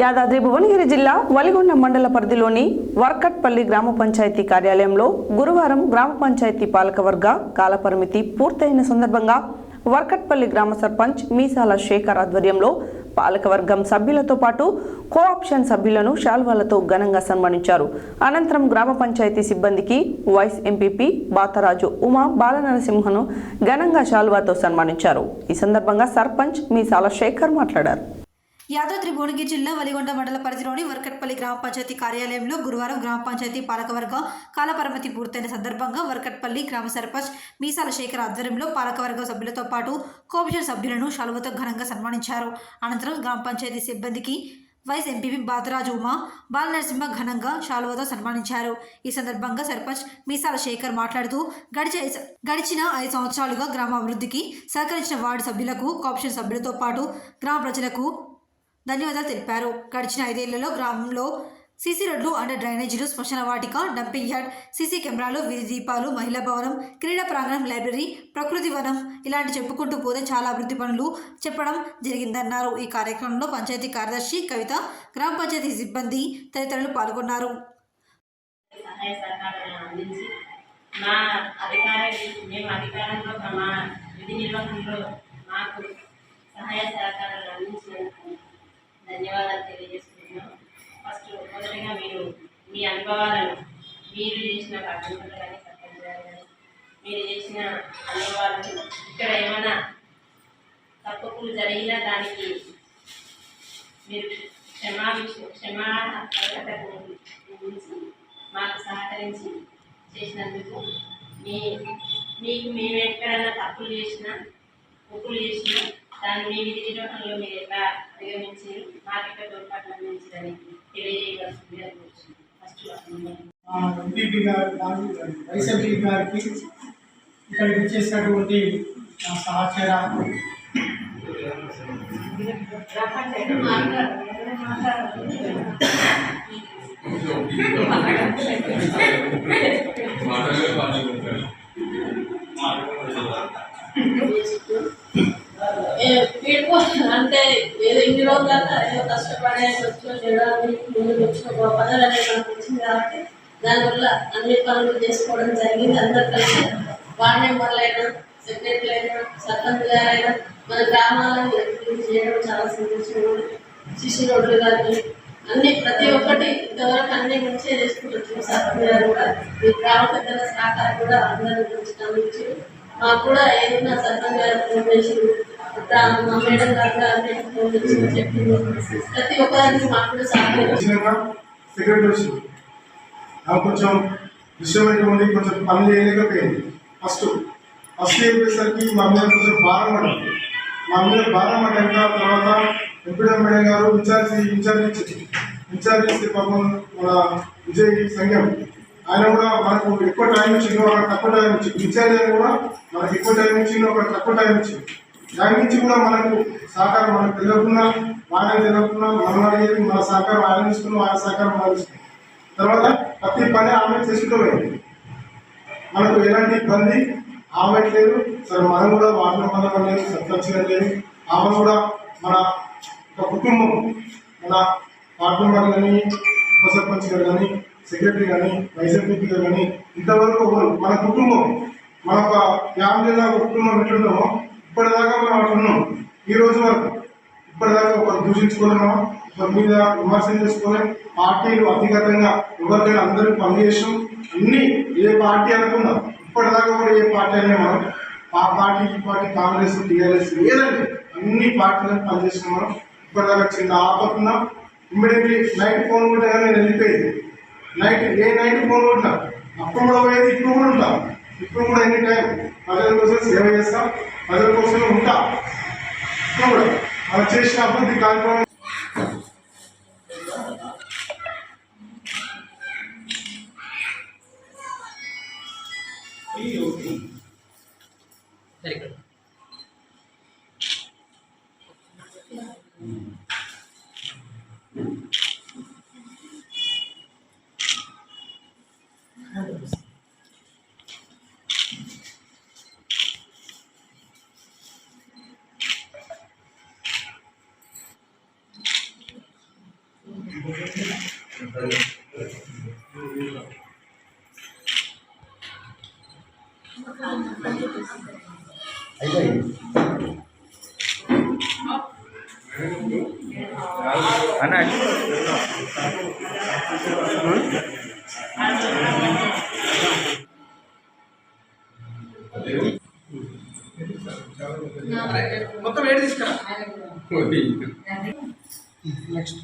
యాదాద్రి భువనగిరి జిల్లా వలిగొండ మండల పరిధిలోని వర్కట్పల్లి గ్రామ పంచాయతీ కార్యాలయంలో గురువారం గ్రామ పంచాయతీ పాలకవర్గ కాలపరిమితి పూర్తయిన సందర్భంగా వర్కట్పల్లి గ్రామ సర్పంచ్ మీసాల శేఖర్ ఆధ్వర్యంలో పాలకవర్గం సభ్యులతో పాటు కోఆప్షన్ సభ్యులను శాల్వాలతో ఘనంగా సన్మానించారు. అనంతరం గ్రామ పంచాయతీ సిబ్బందికి వైస్ ఎంపీపీ బాతరాజు ఉమా బాలనరసింహను ఘనంగా శాల్వాతో సన్మానించారు. ఈ సందర్భంగా సర్పంచ్ మీసాల శేఖర్ మాట్లాడారు. యాదాద్రి భువనగిరి జిల్లా వలిగొండ మండల పరిధిలోని వర్కట్పల్లి గ్రామ పంచాయతీ కార్యాలయంలో గురువారం గ్రామ పంచాయతీ పాలకవర్గ కాలపరిమితి పూర్తయిన సందర్భంగా వర్కట్పల్లి గ్రామ సర్పంచ్ మీసాల శేఖర్ ఆధ్వర్యంలో పాలకవర్గ సభ్యులతో పాటు కోఆప్షన్ సభ్యులను శాలువతో ఘనంగా సన్మానించారు. అనంతరం గ్రామ పంచాయతీ సిబ్బందికి వైస్ ఎంపీపీ బాతరాజు ఉమా బాలనరసింహ ఘనంగా శాలువతో సన్మానించారు. ఈ సందర్భంగా సర్పంచ్ మీసాల శేఖర్ మాట్లాడుతూ గడిచిన 5 సంవత్సరాలుగా గ్రామ అభివృద్ధికి సహకరించిన వార్డు సభ్యులకు కోఆప్షన్ సభ్యులతో పాటు గ్రామ ప్రజలకు ధన్యవాదాలు తెలిపారు. గడిచిన 5 ఏళ్లలో గ్రామంలో సీసీ రోడ్లు, అండర్ డ్రైనేజీలు, శ్మశాన వాటిక, డంపింగ్ యార్డ్, సీసీ కెమెరాలు, వీధి దీపాలు, మహిళా భవనం, క్రీడా ప్రాంగణం, లైబ్రరీ, ప్రకృతి వనం ఇలాంటి చెప్పుకుంటూ పోతే చాలా అభివృద్ధి పనులు చెప్పడం జరిగిందన్నారు. ఈ కార్యక్రమంలో పంచాయతీ కార్యదర్శి కవిత, గ్రామ పంచాయతీ సిబ్బంది తదితరులు పాల్గొన్నారు. ధన్యవాదాలు తెలియజేస్తున్నాను. మొదటిగా మీరు మీ అనుభవాలను మీరు చేసిన పట్టణంలో కానీ సర్పంచ్ గారు కానీ మీరు చేసిన అనుభవాలను ఇక్కడ ఏమైనా తప్పులు జరిగినా దానికి మీరు క్షమార్హతకు గురించి మాకు సహకరించి చేసినందుకు మీకు మేము ఎక్కడైనా తప్పులు చేసినా ఒప్పులు చేసినా దాన్ని మీ విధి నిర్వహణలో మీరు ఎలా అధిగమించి మార్కెట్ తోడ్పాటు అందించదని తెలియజేయవలసింది అనుకుంటున్నాను. ఫస్ట్ ఎంపీపీ గారు వైస్ ఎంపీ గారికి ఇక్కడికి వచ్చేసినటువంటి సహచర అంటే ఏదో ఇన్ని రోజులన్నా ఏదో కష్టపడే వచ్చో చేయడానికి ముందుకు వచ్చిన పనులు అనేది మనకు వచ్చింది కాబట్టి దానివల్ల అన్ని పనులు చేసుకోవడం జరిగింది. అందరు కలిసి వార్డు మెంబర్లైనా, సెక్రటరీ అయినా, సర్పంచ్ గారైనా మన గ్రామాలను అభివృద్ధి చేయడం చాలా సంతోషంగా. సిసి రోడ్లు కానీ అన్ని ప్రతి ఒక్కటి ఇంతవరకు అన్ని మంచిగా చేసుకుంటున్నాం. సర్పంచ్ గారు కూడా ఈ గ్రామ పెద్దల సహకారం కూడా అందరూ గురించి గమనించారు. మాకు కూడా ఏదైనా సర్పంచ్ గారు ఫోన్ చేసి మా మేడం గారు ఫోన్ చేసి చెప్పింది ప్రతి ఒక్కరికి మాకు కూడా సహకరించారు. సెక్రటరీ కొంచెం విషయమైనటువంటి కొంచెం పని చేయలేకపోయింది. ఫస్ట్ చెప్పేసరికి మా మీద కొంచెం భారం పడింది. మా మీద భారం పడ్డాక తర్వాత ఎంపీడీ మేడం గారు ఇన్ఛార్జ్ ఇస్తే పాపం మన విజయ్ సంఘం ఆయన కూడా మనకు ఎక్కువ టైం ఇచ్చింది, ఒక తక్కువ టైం ఇచ్చింది. ఇన్ఛార్జ్ అని కూడా మనకు ఎక్కువ టైం ఇచ్చింది, ఒక తక్కువ టైం ఇచ్చింది. దాని నుంచి కూడా మనకు సహకారం మనకు తెలియకుండా వాళ్ళకి తెలియకుండా మనం అడిగేది మన సహకారం ఆయన తీసుకున్నాం, ఆయన సహకారం మనం తీసుకున్నాం. తర్వాత ప్రతి పని ఆమె చేసుకుంటూ పోయింది. మనకు ఎలాంటి ఇబ్బంది ఆమె లేదు. సరే మనం కూడా వాడిన పనులు లేదు, సర్పంచ్ లేదు. ఆమె కూడా మన ఒక కుటుంబం, మన వార్డు మెంబర్ కానీ, ఉప సర్పంచ్ గారు కానీ, సెక్రటరీ కానీ, వైస్ ఎంపీ గారు కానీ ఇంతవరకు మన కుటుంబం, మన ఒక ఫ్యామిలీలో ఒక కుటుంబం ఎట్లున్నామో ఇప్పటిదాకా మనం అట్లున్నాం. ఈ రోజు వరకు ఇప్పటిదాకా ఒకరు దూషించుకోలేమో, ఒకరి మీద విమర్శలు చేసుకోలేం. పార్టీలు అధిగతంగా ఎవరికైనా అందరూ పనిచేసాం. అన్ని ఏ పార్టీ అనుకున్నాం ఇప్పటిదాకా కూడా ఏ పార్టీ అయినా మనం ఆ పార్టీ ఈ పార్టీ కాంగ్రెస్, టీఆర్ఎస్ ఏదండి అన్ని పార్టీలను పనిచేసినాం. మనం ఇప్పటిదాకా చిన్న ఆపకున్నా ఇమ్మీడియట్లీ నైట్ ఫోన్ కొట్టే కానీ నేను వెళ్ళిపోయేది. నైట్ ఫోన్ కొట్టినా అప్పుడు కూడా పోయేది, ఇప్పుడు కూడా ఉంటాం. ఇప్పుడు కూడా ఎనీ టైం ప్రజల కోసం సేవ చేస్తాం, ప్రజల కోసం ఉంటా. ఇప్పుడు కూడా మనం చేసిన అభివృద్ధి కార్యక్రమం మొత్తం ఏడు తీసుకురా నెక్స్ట్